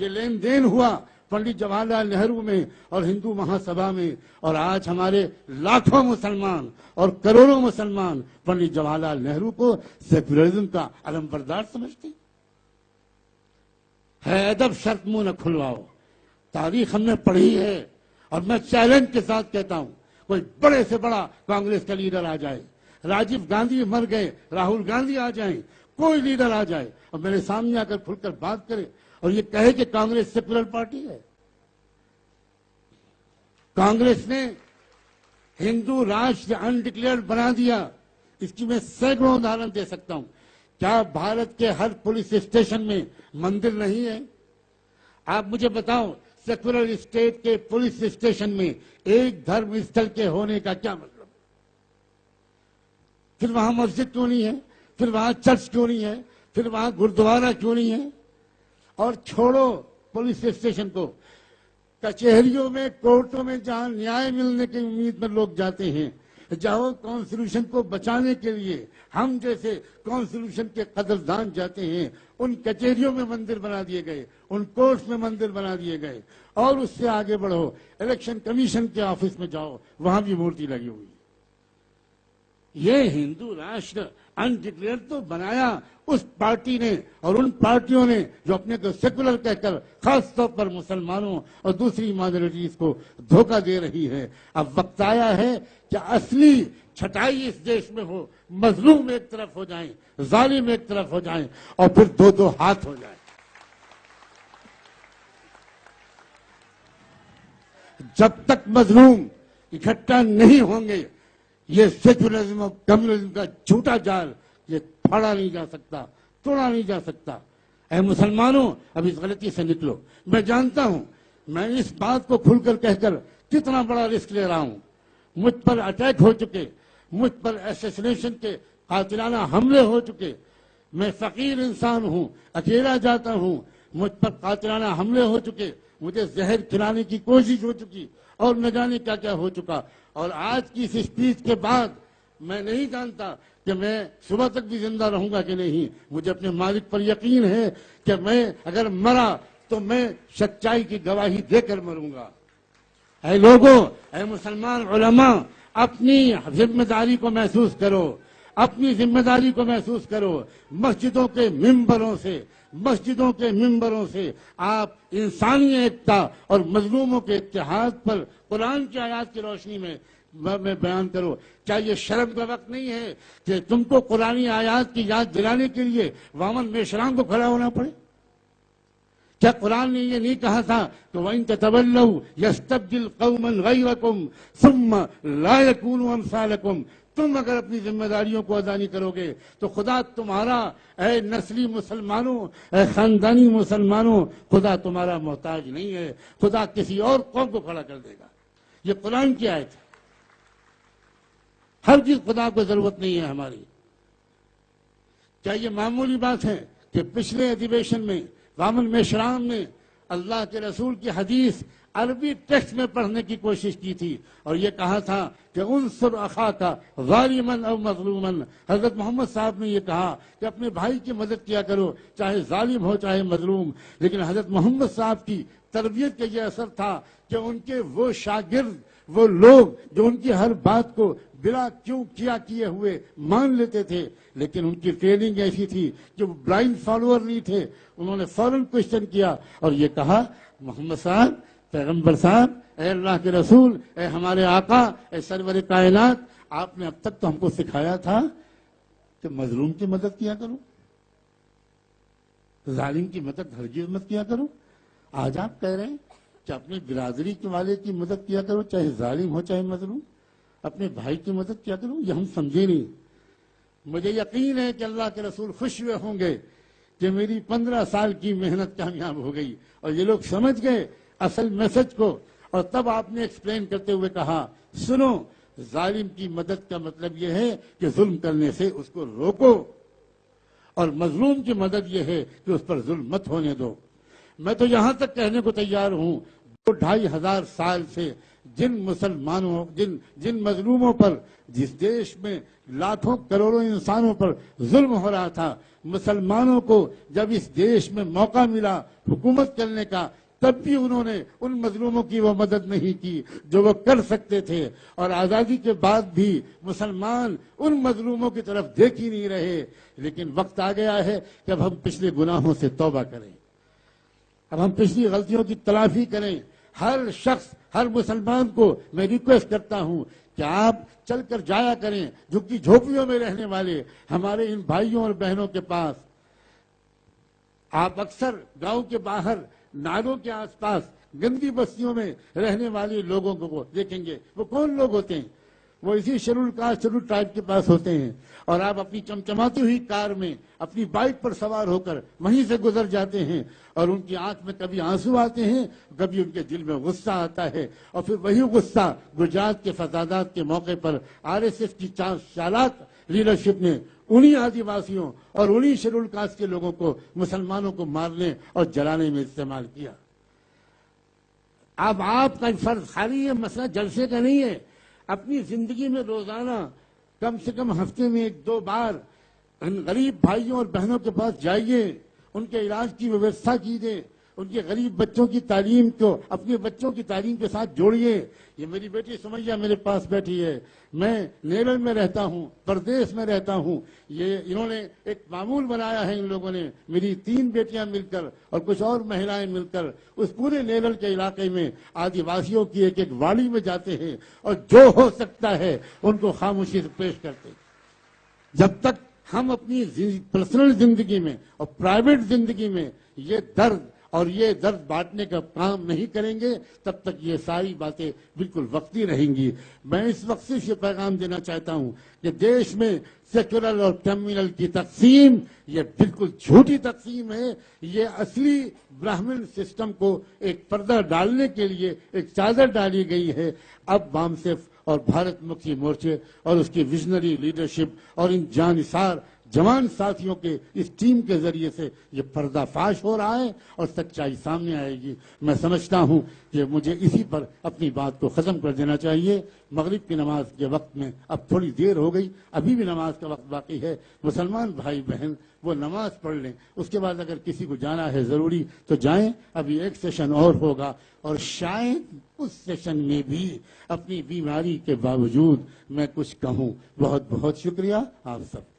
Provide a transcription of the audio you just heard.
یہ لین دین ہوا پنڈت جواہر لال نہرو میں اور ہندو مہا سبھا میں، اور آج ہمارے لاکھوں مسلمان اور کروڑوں مسلمان پنڈت جواہر لال نہرو کو سیکولرزم کا علم بردار سمجھتے ہے۔ ادب شرط منہ نہ کھلواؤ، تاریخ ہم نے پڑھی ہے، اور میں چیلنج کے ساتھ کہتا ہوں کوئی بڑے سے بڑا کانگریس کا لیڈر آ جائے، راجیو گاندھی مر گئے، راہل گاندھی آ جائیں، کوئی لیڈر آ جائے اور میرے سامنے آ کر کھل کر بات کرے اور یہ کہے کہ کانگریس سیکولر پارٹی ہے۔ کانگریس نے ہندو راشٹر انڈکلیئرڈ بنا دیا، اس کی میں سینکڑوں ادھارن دے سکتا ہوں۔ کیا بھارت کے ہر پولیس اسٹیشن میں مندر نہیں ہے؟ آپ مجھے بتاؤ، سیکولر اسٹیٹ کے پولیس اسٹیشن میں ایک دھرم استھل کے ہونے کا کیا مطلب؟ پھر وہاں مسجد کیوں نہیں ہے؟ پھر وہاں چرچ کیوں نہیں ہے؟ پھر وہاں گردوارہ کیوں نہیں ہے؟ اور چھوڑو پولیس اسٹیشن کو، کچہریوں میں، کورٹوں میں جہاں نیائے ملنے کی امید میں لوگ جاتے ہیں، جاؤ کانسٹیٹیوشن کو بچانے کے لیے ہم جیسے کانسٹیٹیوشن کے قدردان جاتے ہیں، ان کچہریوں میں مندر بنا دیے گئے، ان کورٹس میں مندر بنا دیے گئے۔ اور اس سے آگے بڑھو، الیکشن کمیشن کے آفس میں جاؤ، وہاں بھی مورتی لگی ہوئی۔ یہ ہندو راشٹر انڈکلیئر تو بنایا اس پارٹی نے اور ان پارٹیوں نے جو اپنے کو سیکولر کہہ کر خاص طور پر مسلمانوں اور دوسری مائنورٹیز کو دھوکہ دے رہی ہے۔ اب وقت آیا ہے کہ اصلی چھٹائی اس دیش میں ہو، مظلوم ایک طرف ہو جائیں، ظالم ایک طرف ہو جائیں، اور پھر دو دو ہاتھ ہو جائیں۔ جب تک مظلوم اکٹھا نہیں ہوں گے، یہ سیکولرزم اور کمیونزم کا جھوٹا جال یہ پھاڑا نہیں جا سکتا، توڑا نہیں جا سکتا۔ اے مسلمانوں، اب اس غلطی سے نکلو۔ میں جانتا ہوں میں اس بات کو کھل کر کہہ کر کتنا بڑا رسک لے رہا ہوں۔ مجھ پر اٹیک ہو چکے، مجھ پر ایسیسنیشن کے قاتلانہ حملے ہو چکے، میں فقیر انسان ہوں، اکیلا جاتا ہوں، مجھ پر قاتلانہ حملے ہو چکے، مجھے زہر کھلانے کی کوشش ہو چکی، اور نہ جانے کیا کیا ہو چکا۔ اور آج کی اس اسپیچ کے بعد میں نہیں جانتا کہ میں صبح تک بھی زندہ رہوں گا کہ نہیں۔ مجھے اپنے مالک پر یقین ہے کہ میں اگر مرا تو میں سچائی کی گواہی دے کر مروں گا۔ اے لوگوں، اے مسلمان علماء، اپنی ذمہ داری کو محسوس کرو، اپنی ذمہ داری کو محسوس کرو۔ مسجدوں کے ممبروں سے آپ انسانی ایکتا اور مظلوموں کے اتحاد پر قرآن کی آیات کی روشنی میں بیان کرو۔ کیا یہ شرم کا وقت نہیں ہے کہ تم کو قرآنی آیات کی یاد دلانے کے لیے وامن میشرام کو کھڑا ہونا پڑے؟ کیا قرآن نے یہ نہیں کہا تھا کہ وَإِن تَتَوَلَّوْا يَسْتَبْدِلْ قَوْمًا غَيْرَكُمْ ثُمَّ لَا يَكُونُوا أَمْثَالَكُمْ؟ تم اگر اپنی ذمہ داریوں کو ادا نہیں کرو گے تو خدا تمہارا، اے نسلی مسلمانوں، اے خاندانی مسلمانوں، خدا تمہارا محتاج نہیں ہے، خدا کسی اور قوم کو کھڑا کر دے گا۔ یہ قرآن کی آیت ہے۔ ہر چیز خدا کو ضرورت نہیں ہے ہماری۔ کیا یہ معمولی بات ہے کہ پچھلے ادھیویشن میں وامن میشرام نے اللہ کے رسول کی حدیث عربی ٹیکسٹ میں پڑھنے کی کوشش کی تھی اور یہ کہا تھا کہ انصر اخاک ظالما او مظلوما۔ حضرت محمد صاحب نے یہ کہا کہ اپنے بھائی کی مدد کیا کرو، چاہے ظالم ہو چاہے مظلوم۔ لیکن حضرت محمد صاحب کی تربیت کا یہ اثر تھا کہ ان کے وہ شاگرد، وہ لوگ جو ان کی ہر بات کو بلا کیوں کیا کیے ہوئے مان لیتے تھے، لیکن ان کی ٹریننگ ایسی تھی کہ وہ بلائنڈ فالوور نہیں تھے۔ انہوں نے فوراً کوشچن کیا اور یہ کہا، محمد صاحب، پیغمبر صاحب، اے اللہ کے رسول، اے ہمارے آقا، اے سرور کائنات، آپ نے اب تک تو ہم کو سکھایا تھا کہ مظلوم کی مدد کیا کرو، ظالم کی مدد ہرگز مت کیا کرو۔ آج آپ کہہ رہے ہیں کہ اپنی برادری کے والے کی مدد کیا کرو، چاہے ظالم ہو چاہے مظلوم، اپنے بھائی کی مدد کیا کرو۔ یہ ہم سمجھے نہیں۔ مجھے یقین ہے کہ اللہ کے رسول خوش ہوئے ہوں گے کہ میری 15 سال کی محنت کامیاب ہو گئی اور یہ لوگ سمجھ گئے اصل میسج کو۔ اور تب آپ نے ایکسپلین کرتے ہوئے کہا، سنو، ظالم کی مدد کا مطلب یہ ہے کہ ظلم کرنے سے اس کو روکو، اور مظلوم کی مدد یہ ہے کہ اس پر ظلم مت ہونے دو۔ میں تو یہاں تک کہنے کو تیار ہوں 2500 سال سے جن مسلمانوں جن مظلوموں پر جس دیش میں لاکھوں کروڑوں انسانوں پر ظلم ہو رہا تھا، مسلمانوں کو جب اس دیش میں موقع ملا حکومت کرنے کا، تب بھی انہوں نے ان مظلوموں کی وہ مدد نہیں کی جو وہ کر سکتے تھے، اور آزادی کے بعد بھی مسلمان ان مظلوموں کی طرف دیکھ ہی نہیں رہے۔ لیکن وقت آ گیا ہے کہ اب ہم پچھلے گناہوں سے توبہ کریں، اب ہم پچھلی غلطیوں کی تلافی کریں۔ ہر شخص، ہر مسلمان کو میں ریکویسٹ کرتا ہوں کہ آپ چل کر جایا کریں جھگی جھوپڑیوں میں رہنے والے ہمارے ان بھائیوں اور بہنوں کے پاس۔ آپ اکثر گاؤں کے باہر، نالوں کے آس پاس، گندی بستیوں میں رہنے والے لوگوں کو دیکھیں گے۔ وہ کون لوگ ہوتے ہیں؟ وہ اسی شیڈول کاسٹ، شیڈول ٹرائب کے پاس ہوتے ہیں، اور آپ اپنی چمچماتی ہوئی کار میں اپنی بائک پر سوار ہو کر وہیں سے گزر جاتے ہیں، اور ان کی آنکھ میں کبھی آنسو آتے ہیں، کبھی ان کے دل میں غصہ آتا ہے، اور پھر وہی غصہ گجرات کے فسادات کے موقع پر RSS کی چالاک لیڈرشپ نے انہی آدی واسیوں اور انہی شیڈول کاسٹ کے لوگوں کو، مسلمانوں کو مارنے اور جلانے میں استعمال کیا۔ اب آپ کا فرض خالی یہ مسئلہ جلسے کا نہیں ہے، اپنی زندگی میں روزانہ کم سے کم ہفتے میں 1-2 بار ان غریب بھائیوں اور بہنوں کے پاس جائیے، ان کے علاج کی ویوستھا کیجیے، ان کے غریب بچوں کی تعلیم کو اپنے بچوں کی تعلیم کے ساتھ جوڑیے۔ یہ میری بیٹی سمیہ میرے پاس بیٹھی ہے، میں نیرل میں رہتا ہوں، پردیش میں رہتا ہوں، یہ انہوں نے ایک معمول بنایا ہے، ان لوگوں نے، میری 3 بیٹیاں مل کر اور کچھ اور مہلائیں مل کر اس پورے نیرل کے علاقے میں آدی واسیوں کی ایک واڑی میں جاتے ہیں، اور جو ہو سکتا ہے ان کو خاموشی سے پیش کرتے ہیں۔ جب تک ہم اپنی پرسنل زندگی میں اور پرائیویٹ زندگی میں یہ درد اور یہ درد بانٹنے کا کام نہیں کریں گے، تب تک یہ ساری باتیں بالکل وقتی رہیں گی۔ میں اس وقت صرف یہ پیغام دینا چاہتا ہوں کہ دیش میں سیکولر اور کمیونل کی تقسیم یہ بالکل جھوٹی تقسیم ہے۔ یہ اصلی براہمن سسٹم کو ایک پردہ ڈالنے کے لیے ایک چادر ڈالی گئی ہے۔ اب وامسف اور بھارت مکھی مورچے اور اس کی ویژنری لیڈرشپ اور ان جانثار جوان ساتھیوں کے اس ٹیم کے ذریعے سے یہ پردہ فاش ہو رہا ہے اور سچائی سامنے آئے گی۔ میں سمجھتا ہوں کہ مجھے اسی پر اپنی بات کو ختم کر دینا چاہیے۔ مغرب کی نماز کے وقت میں اب تھوڑی دیر ہو گئی، ابھی بھی نماز کا وقت باقی ہے۔ مسلمان بھائی بہن وہ نماز پڑھ لیں، اس کے بعد اگر کسی کو جانا ہے ضروری تو جائیں۔ ابھی ایک سیشن اور ہوگا، اور شاید اس سیشن میں بھی اپنی بیماری کے باوجود میں کچھ کہوں۔ بہت بہت شکریہ آپ سب۔